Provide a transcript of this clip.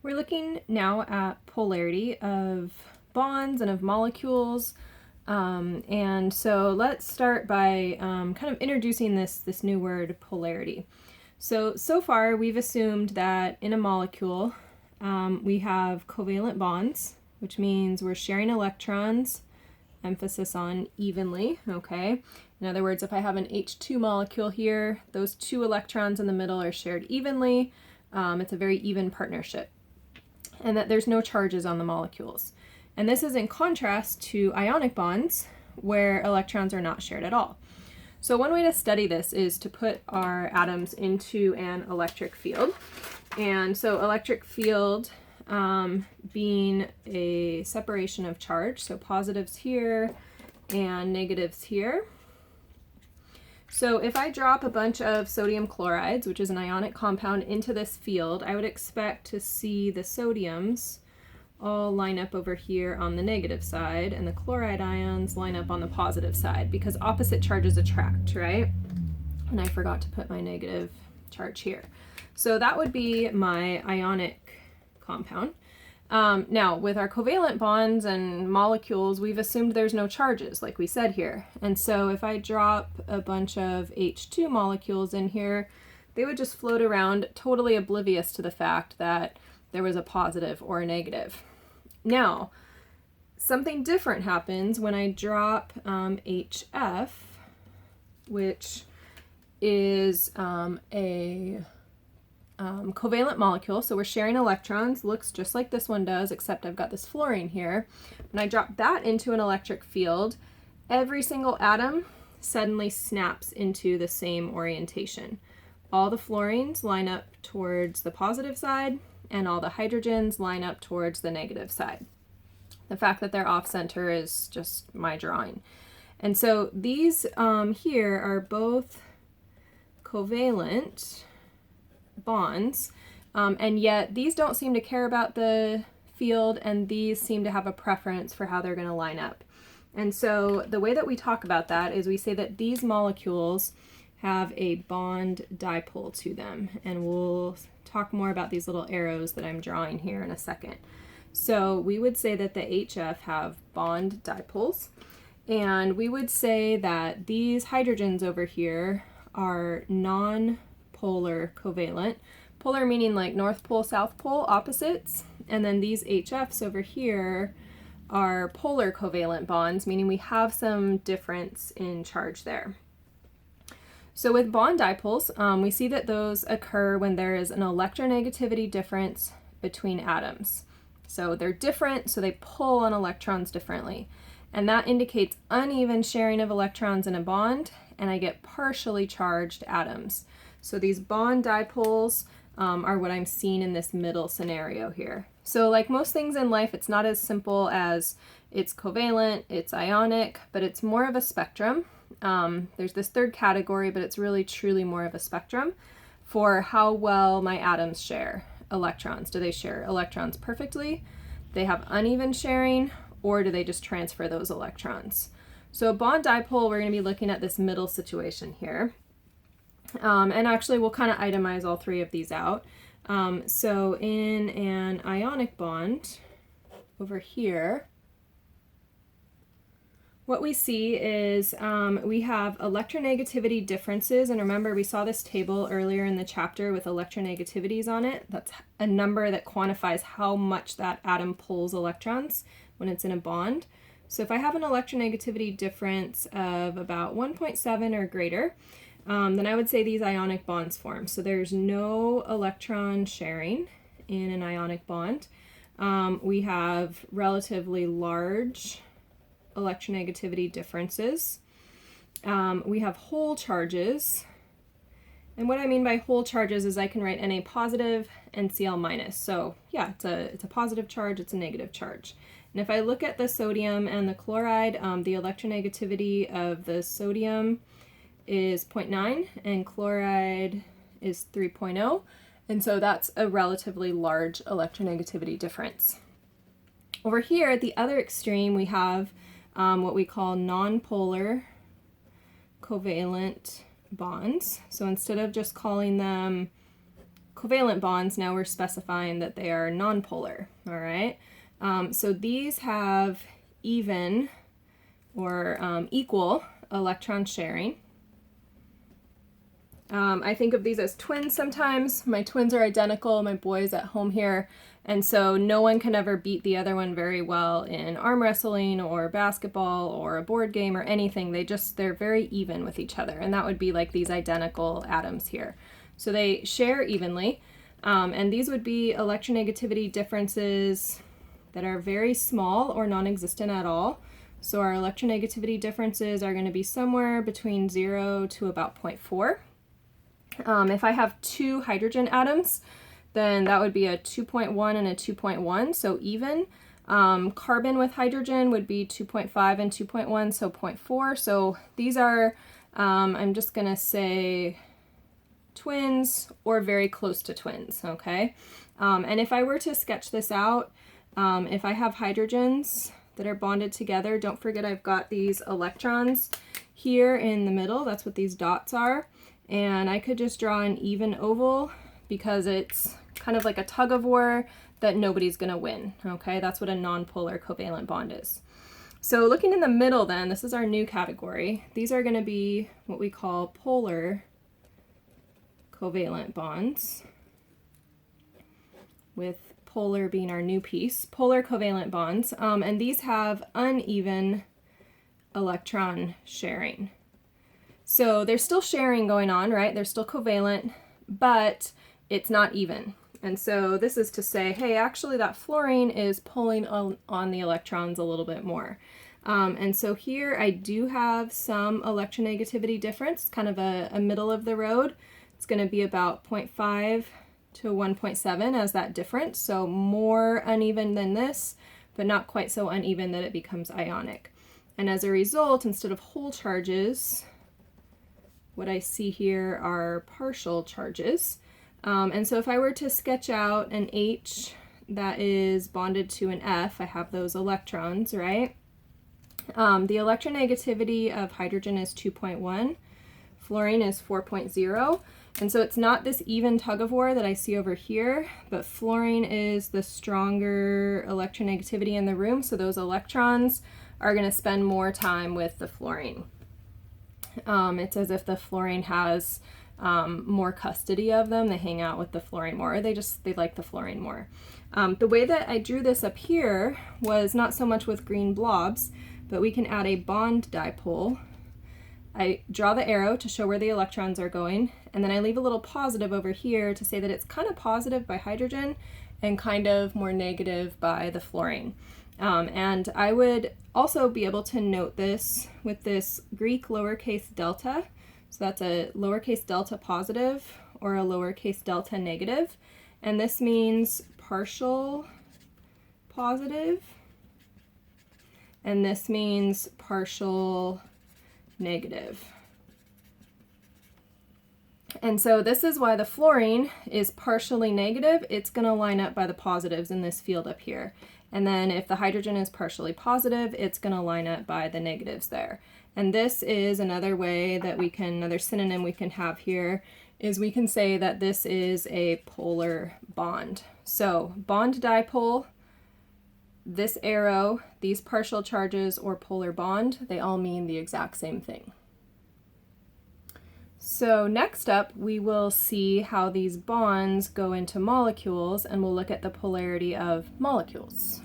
We're looking now at polarity of bonds and of molecules. And so let's start by kind of introducing this new word, polarity. So far we've assumed that in a molecule we have covalent bonds, which means we're sharing electrons, emphasis on evenly, okay? In other words, if I have an H2 molecule here, those two electrons in the middle are shared evenly. It's a very even partnership. And that there's no charges on the molecules. And this is in contrast to ionic bonds, where electrons are not shared at all. So one way to study this is to put our atoms into an electric field. And so electric field being a separation of charge, so positives here and negatives here. So if I drop a bunch of sodium chlorides, which is an ionic compound, into this field, I would expect to see the sodiums all line up over here on the negative side, and the chloride ions line up on the positive side, because opposite charges attract, right? And I forgot to put my negative charge here. So that would be my ionic compound. Now, with our covalent bonds and molecules, we've assumed there's no charges, like we said here. And so if I drop a bunch of H2 molecules in here, they would just float around, totally oblivious to the fact that there was a positive or a negative. Now, something different happens when I drop HF, which is a covalent molecule, so we're sharing electrons, looks just like this one does, except I've got this fluorine here. When I drop that into an electric field, every single atom suddenly snaps into the same orientation. All the fluorines line up towards the positive side, and all the hydrogens line up towards the negative side. The fact that they're off center is just my drawing. And so these here are both covalent bonds, and yet these don't seem to care about the field, and these seem to have a preference for how they're going to line up. And so the way that we talk about that is we say that these molecules have a bond dipole to them, and we'll talk more about these little arrows that I'm drawing here in a second. So we would say that the HF have bond dipoles, and we would say that these hydrogens over here are non-polar covalent. Polar meaning like North Pole, South Pole, opposites. And then these HFs over here are polar covalent bonds, meaning we have some difference in charge there. So with bond dipoles, we see that those occur when there is an electronegativity difference between atoms. So they're different, so they pull on electrons differently. And that indicates uneven sharing of electrons in a bond, and I get partially charged atoms. So these bond dipoles are what I'm seeing in this middle scenario here. So like most things in life, it's not as simple as it's covalent, it's ionic, but it's more of a spectrum. There's this third category, but it's really truly more of a spectrum for how well my atoms share electrons. Do they share electrons perfectly? Do they have uneven sharing, or do they just transfer those electrons? So a bond dipole, we're going to be looking at this middle situation here. And actually we'll kind of itemize all three of these out. So in an ionic bond over here, what we see is we have electronegativity differences, and remember we saw this table earlier in the chapter with electronegativities on it. That's a number that quantifies how much that atom pulls electrons when it's in a bond. So if I have an electronegativity difference of about 1.7 or greater, then I would say these ionic bonds form. So there's no electron sharing in an ionic bond. We have relatively large electronegativity differences. We have whole charges, and what I mean by whole charges is I can write Na positive and Cl minus. So yeah, it's a positive charge, it's a negative charge. And if I look at the sodium and the chloride, the electronegativity of the sodium is 0.9 and chloride is 3.0, and so that's a relatively large electronegativity difference. Over here at the other extreme, we have what we call nonpolar covalent bonds. So instead of just calling them covalent bonds, now we're specifying that they are nonpolar, all right? So these have even or equal electron sharing. I think of these as twins sometimes. My twins are identical, my boys at home here, and so no one can ever beat the other one very well in arm wrestling or basketball or a board game or anything. They're very even with each other, and that would be like these identical atoms here. So they share evenly, and these would be electronegativity differences that are very small or non-existent at all. So our electronegativity differences are going to be somewhere between 0 to about 0.4. If I have two hydrogen atoms, then that would be a 2.1 and a 2.1, so even. Carbon with hydrogen would be 2.5 and 2.1, so 0.4. So these are, I'm just going to say twins or very close to twins, okay? And if I were to sketch this out, if I have hydrogens that are bonded together, don't forget I've got these electrons here in the middle. That's what these dots are. And I could just draw an even oval because it's kind of like a tug of war that nobody's going to win, okay? That's what a nonpolar covalent bond is. So looking in the middle then, this is our new category. These are going to be what we call polar covalent bonds, with polar being our new piece. Polar covalent bonds, and these have uneven electron sharing. So there's still sharing going on, right? They're still covalent, but it's not even. And so this is to say, hey, actually that fluorine is pulling on the electrons a little bit more. And so here I do have some electronegativity difference, kind of a middle of the road. It's going to be about 0.5 to 1.7 as that difference. So more uneven than this, but not quite so uneven that it becomes ionic. And as a result, instead of whole charges, what I see here are partial charges. And so if I were to sketch out an H that is bonded to an F, I have those electrons, right? The electronegativity of hydrogen is 2.1, fluorine is 4.0, and so it's not this even tug of war that I see over here, but fluorine is the stronger electronegativity in the room, so those electrons are going to spend more time with the fluorine. It's as if the fluorine has more custody of them. They hang out with the fluorine more. They like the fluorine more. The way that I drew this up here was not so much with green blobs, but we can add a bond dipole. I draw the arrow to show where the electrons are going, and then I leave a little positive over here to say that it's kind of positive by hydrogen and kind of more negative by the fluorine. And I would also be able to note this with this Greek lowercase delta. So that's a lowercase delta positive or a lowercase delta negative. And this means partial positive. And this means partial negative. And so this is why the fluorine is partially negative. It's going to line up by the positives in this field up here. And then if the hydrogen is partially positive, it's going to line up by the negatives there. And this is another way that we can, another synonym we can have here, is we can say that this is a polar bond. So bond dipole, this arrow, these partial charges, or polar bond, they all mean the exact same thing. So next up, we will see how these bonds go into molecules, and we'll look at the polarity of molecules.